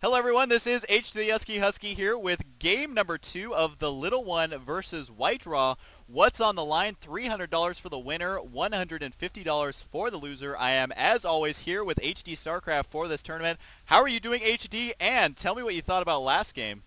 Hello everyone, this is H to the Husky here with game number 2 of the Little One versus White Raw. What's on the line? $300 for the winner, $150 for the loser. I am, as always, here with HD StarCraft for this tournament. How are you doing, HD? And tell me what you thought about last game.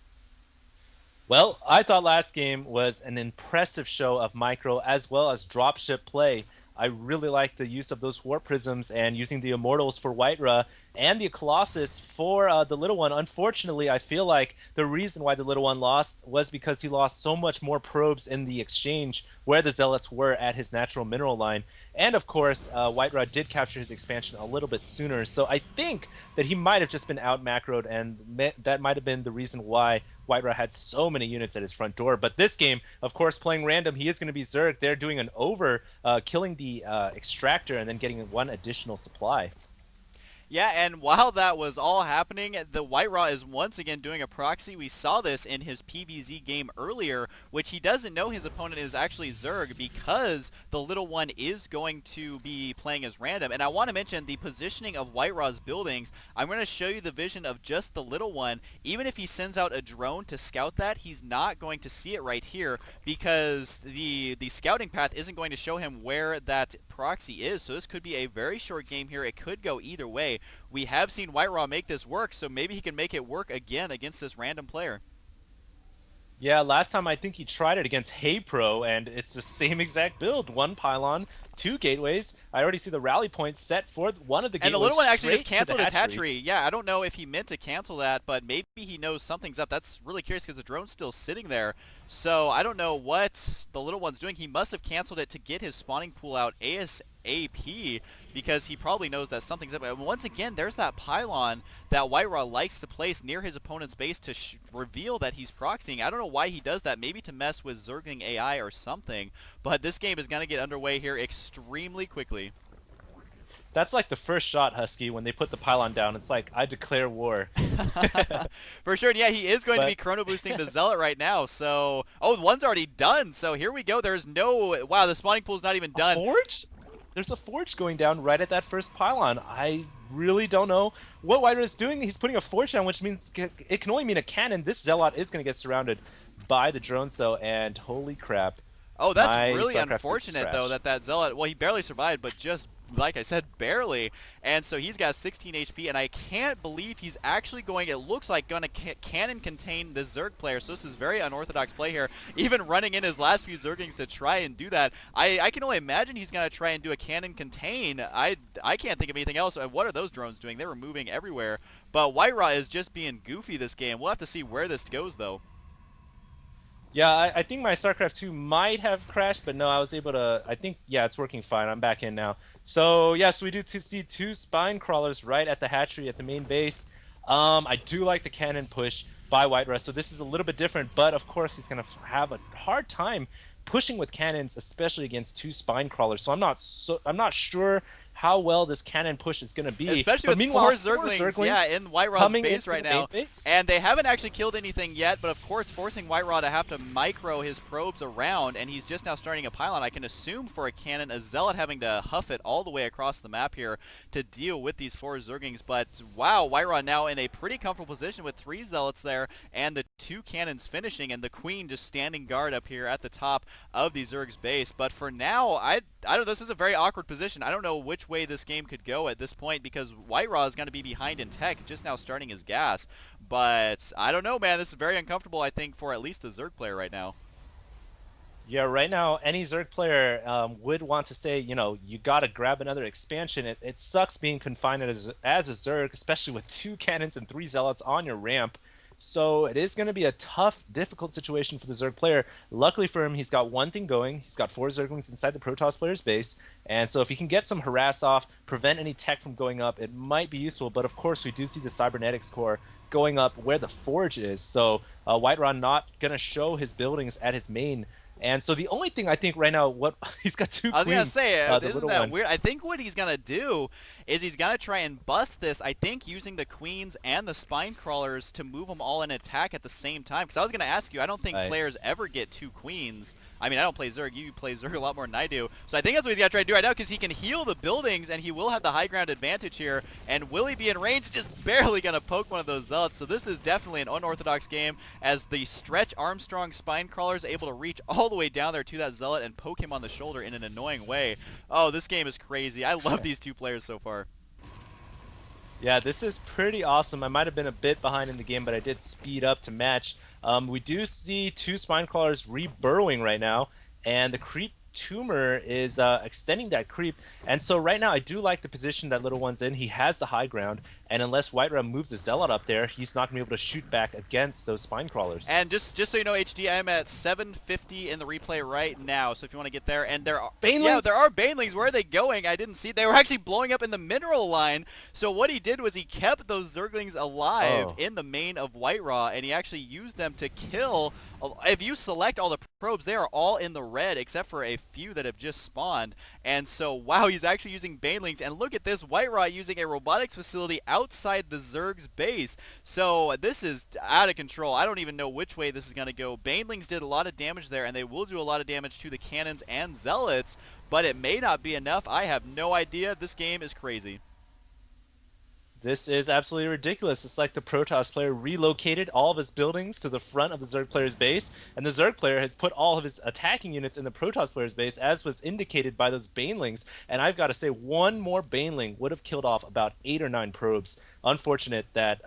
Well, I thought last game was an impressive show of micro as well as dropship play. I really liked the use of those warp prisms and using the immortals for Whiterun and the Colossus for the little one. Unfortunately, I feel like the reason why the little one lost was because he lost so much more probes in the exchange where the zealots were at his natural mineral line. And of course, Whiterun did capture his expansion a little bit sooner. So I think that he might have just been out macroed, and that might have been the reason why Whiterun had so many units at his front door. But this game, of course, playing random, he is going to be Zerg. They're doing an over, killing the extractor and then getting one additional supply. Yeah, and while that was all happening, the White Raw is once again doing a proxy. We saw this in his PvZ game earlier, which he doesn't know his opponent is actually Zerg because the little one is going to be playing as random. And I want to mention the positioning of White Raw's buildings. I'm going to show you the vision of just the little one. Even if he sends out a drone to scout that, he's not going to see it right here because the scouting path isn't going to show him where that proxy is. So this could be a very short game here. It could go either way. We have seen White Raw make this work, so maybe he can make it work again against this random player. Yeah, last time I think he tried it against Hey Pro, and it's the same exact build. One pylon, two gateways. I already see the rally point set for one of the gateways. And the little one actually just straight to the canceled his hatchery. Yeah, I don't know if he meant to cancel that, but maybe he knows something's up. That's really curious because the drone's still sitting there. So I don't know what the little one's doing. He must have canceled it to get his spawning pool out ASAP because he probably knows that something's up. And once again, there's that pylon that White Raw likes to place near his opponent's base to reveal that he's proxying. I don't know why he does that. Maybe to mess with Zergling AI or something. But this game is going to get underway here extremely quickly. That's like the first shot, Husky, when they put the pylon down. It's like, I declare war. For sure, and yeah, he is going to be chrono boosting the Zealot right now, so... Oh, one's already done, so here we go. There's no... Wow, the spawning pool's not even done. Forge? There's a forge going down right at that first pylon. I really don't know what Whiterun is doing. He's putting a forge down, which means it can only mean a cannon. This Zealot is going to get surrounded by the drones, though, and holy crap. Oh, that's really StarCraft unfortunate, though, that Zealot... Well, he barely survived, but just... Like I said, barely. And so he's got 16 HP, and I can't believe he's actually going, it looks like, going to cannon contain the Zerg player. So this is very unorthodox play here. Even running in his last few Zerglings to try and do that. I can only imagine he's going to try and do a cannon contain. I can't think of anything else. What are those drones doing? They were moving everywhere. But White Raw is just being goofy this game. We'll have to see where this goes, though. Yeah, I think my StarCraft 2 might have crashed, but no, I was able to... I think, yeah, it's working fine. I'm back in now. So, yes, we do see two spine crawlers right at the hatchery at the main base. I do like the cannon push by Whiterun, so this is a little bit different, but of course he's going to have a hard time pushing with cannons, especially against two spine crawlers. So I'm not sure how well this cannon push is going to be. Especially with four Zerglings, yeah, in White Raw's base right now. And they haven't actually killed anything yet, but of course forcing White Raw to have to micro his probes around, and he's just now starting a pylon. I can assume for a cannon, a Zealot having to huff it all the way across the map here to deal with these four Zerglings. But wow, White Raw now in a pretty comfortable position with three Zealots there, and the two cannons finishing, and the Queen just standing guard up here at the top of the Zerg's base. But for now, I don't know, this is a very awkward position. I don't know which way this game could go at this point because White Raw is going to be behind in tech, just now starting his gas. But I don't know, man. This is very uncomfortable, I think, for at least the Zerg player right now. Yeah, right now, any Zerg player would want to say, you know, you got to grab another expansion. It sucks being confined as a Zerg, especially with two cannons and three Zealots on your ramp. So it is going to be a tough, difficult situation for the Zerg player. Luckily for him, he's got one thing going. He's got four Zerglings inside the Protoss player's base. And so if he can get some harass off, prevent any tech from going up, it might be useful. But of course, we do see the Cybernetics core going up where the Forge is. So Whiterun not going to show his buildings at his main And so the only thing I think right now, what he's got 2 I was gonna queens, say, the isn't little that one. weird? I think what he's gonna do is he's gonna try and bust this. I think using the queens and the spine crawlers to move them all in attack at the same time. Because I was gonna ask you, I don't think players ever get 2 queens. I mean, I don't play Zerg. You play Zerg a lot more than I do. So I think that's what he's got to try to do right now, because he can heal the buildings, and he will have the high ground advantage here. And will he be in range? Just barely going to poke one of those Zealots. So this is definitely an unorthodox game, as the Stretch Armstrong Spine Crawler is able to reach all the way down there to that Zealot and poke him on the shoulder in an annoying way. Oh, this game is crazy. I love these 2 players so far. Yeah, this is pretty awesome. I might have been a bit behind in the game, but I did speed up to match. We do see 2 spine crawlers re-burrowing right now, and the creep tumor is extending that creep. And so right now I do like the position that Little One's in. He has the high ground, and unless Whiterun moves the Zealot up there, he's not going to be able to shoot back against those spine crawlers. And just so you know, HD, I'm at 750 in the replay right now, so if you want to get there. And there are Banelings? Yeah, there are Banelings. Where are they going? I didn't see. They were actually blowing up in the mineral line. So what he did was he kept those Zerglings alive in the main of Whiterun, and he actually used them to kill. If you select all the probes, they are all in the red except for a few that have just spawned. And so, wow, he's actually using Banelings. And look at this, Whiterun using a robotics facility outside the Zerg's base. So this is out of control. I don't even know which way this is going to go. Banelings did a lot of damage there, and they will do a lot of damage to the cannons and Zealots, but it may not be enough. I have no idea. This game is crazy. This is absolutely ridiculous. It's like the Protoss player relocated all of his buildings to the front of the Zerg player's base, and the Zerg player has put all of his attacking units in the Protoss player's base, as was indicated by those Banelings. And I've got to say, one more Baneling would have killed off about 8 or 9 probes. Unfortunate that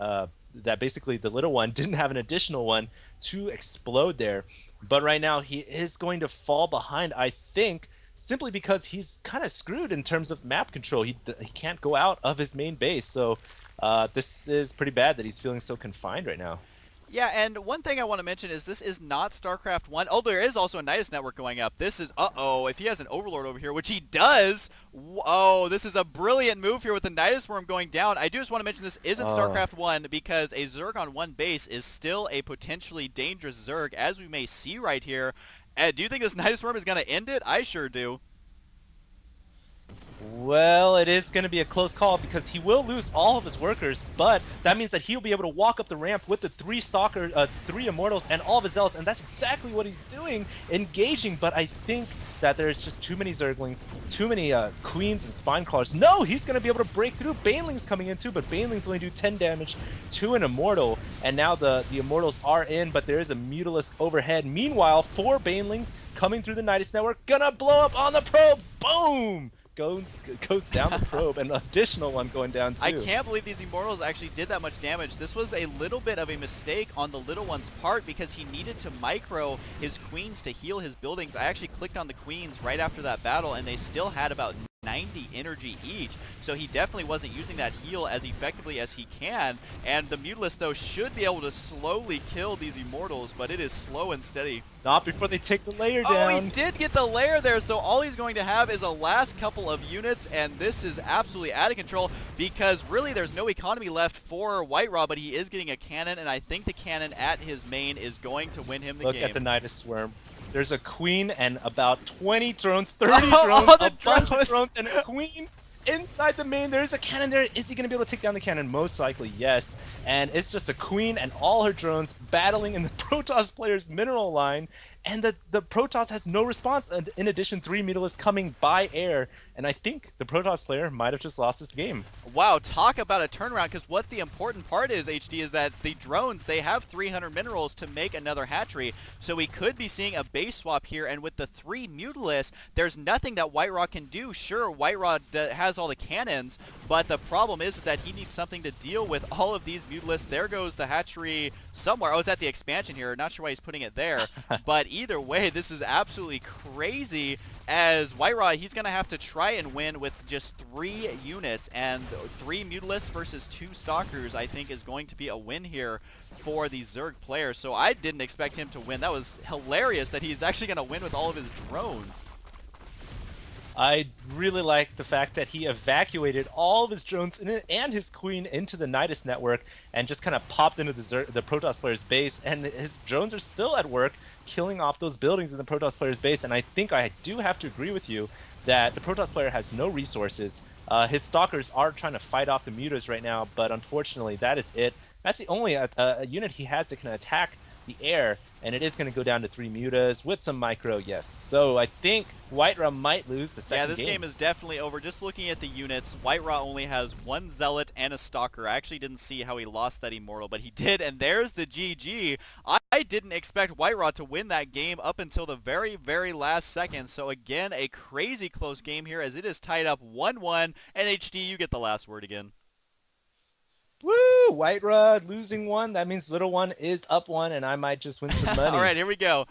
that basically the little one didn't have an additional one to explode there. But right now, he is going to fall behind, I think, simply because he's kind of screwed in terms of map control. He can't go out of his main base, so this is pretty bad that he's feeling so confined right now. Yeah, and one thing I want to mention is this is not StarCraft 1. Oh, there is also a Nidus network going up. This is, if he has an Overlord over here, which he does, oh, this is a brilliant move here with the Nidus Worm going down. I do just want to mention this isn't StarCraft 1, because a Zerg on one base is still a potentially dangerous Zerg, as we may see right here. Do you think this Nidus Worm is going to end it? I sure do. Well, it is going to be a close call, because he will lose all of his workers, but that means that he'll be able to walk up the ramp with the 3 Immortals and all of his Zealots, and that's exactly what he's doing, engaging. But I think that there's just too many Zerglings, too many Queens and Spine Crawlers. No, he's going to be able to break through. Banelings coming in too, but Banelings only do 10 damage to an Immortal, and now the Immortals are in, but there is a Mutalisk overhead. Meanwhile, 4 Banelings coming through the Nidus network, gonna blow up on the probes. Boom! Goes down the probe, and an additional one going down too. I can't believe these Immortals actually did that much damage. This was a little bit of a mistake on the little one's part, because he needed to micro his queens to heal his buildings. I actually clicked on the queens right after that battle, and they still had about 90 energy each, so he definitely wasn't using that heal as effectively as he can. And the Mutalisk, though, should be able to slowly kill these Immortals, but it is slow and steady. Not before they take the layer down. Oh, he did get the layer there, so all he's going to have is a last couple of units, and this is absolutely out of control, because really there's no economy left for Whiterun, but he is getting a cannon, and I think the cannon at his main is going to win him the game. Look at the Nidus Swarm. There's a queen and about 20 drones, 30 drones, a bunch of drones, and a queen inside the main. There's a cannon there. Is he going to be able to take down the cannon? Most likely, yes. And it's just a queen and all her drones battling in the Protoss player's mineral line. And the Protoss has no response. And in addition, 3 Mutalisks coming by air. And I think the Protoss player might have just lost this game. Wow, talk about a turnaround, because what the important part is, HD, is that the drones, they have 300 minerals to make another hatchery. So we could be seeing a base swap here. And with the 3 Mutalisks, there's nothing that Whiterun can do. Sure, Whiterun has all the cannons, but the problem is that he needs something to deal with all of these Mutalisks. There goes the hatchery somewhere. Oh, it's at the expansion here. Not sure why he's putting it there. But either way, this is absolutely crazy, as Whiterun, he's going to have to try and win with just 3 units, and 3 Mutalisks versus 2 Stalkers, I think, is going to be a win here for the Zerg player. So I didn't expect him to win. That was hilarious that he's actually going to win with all of his drones. I really like the fact that he evacuated all of his drones and his queen into the Nidus network and just kind of popped into the Protoss player's base, and his drones are still at work, killing off those buildings in the Protoss player's base. And I think I do have to agree with you that the Protoss player has no resources. His Stalkers are trying to fight off the Mutas right now, but unfortunately, that is it. That's the only unit he has that can attack the air, and it is going to go down to 3 Mutas with some micro, yes. So I think White-Ra might lose the second game. Yeah, this game is definitely over. Just looking at the units, White-Ra only has 1 Zealot and a Stalker. I actually didn't see how he lost that Immortal, but he did, and there's the GG. I didn't expect White-Ra to win that game up until the very, very last second. So again, a crazy close game here as it is tied up 1-1. And HD, you get the last word again. Woo! White-Ra losing 1. That means little one is up 1, and I might just win some money. All right, here we go.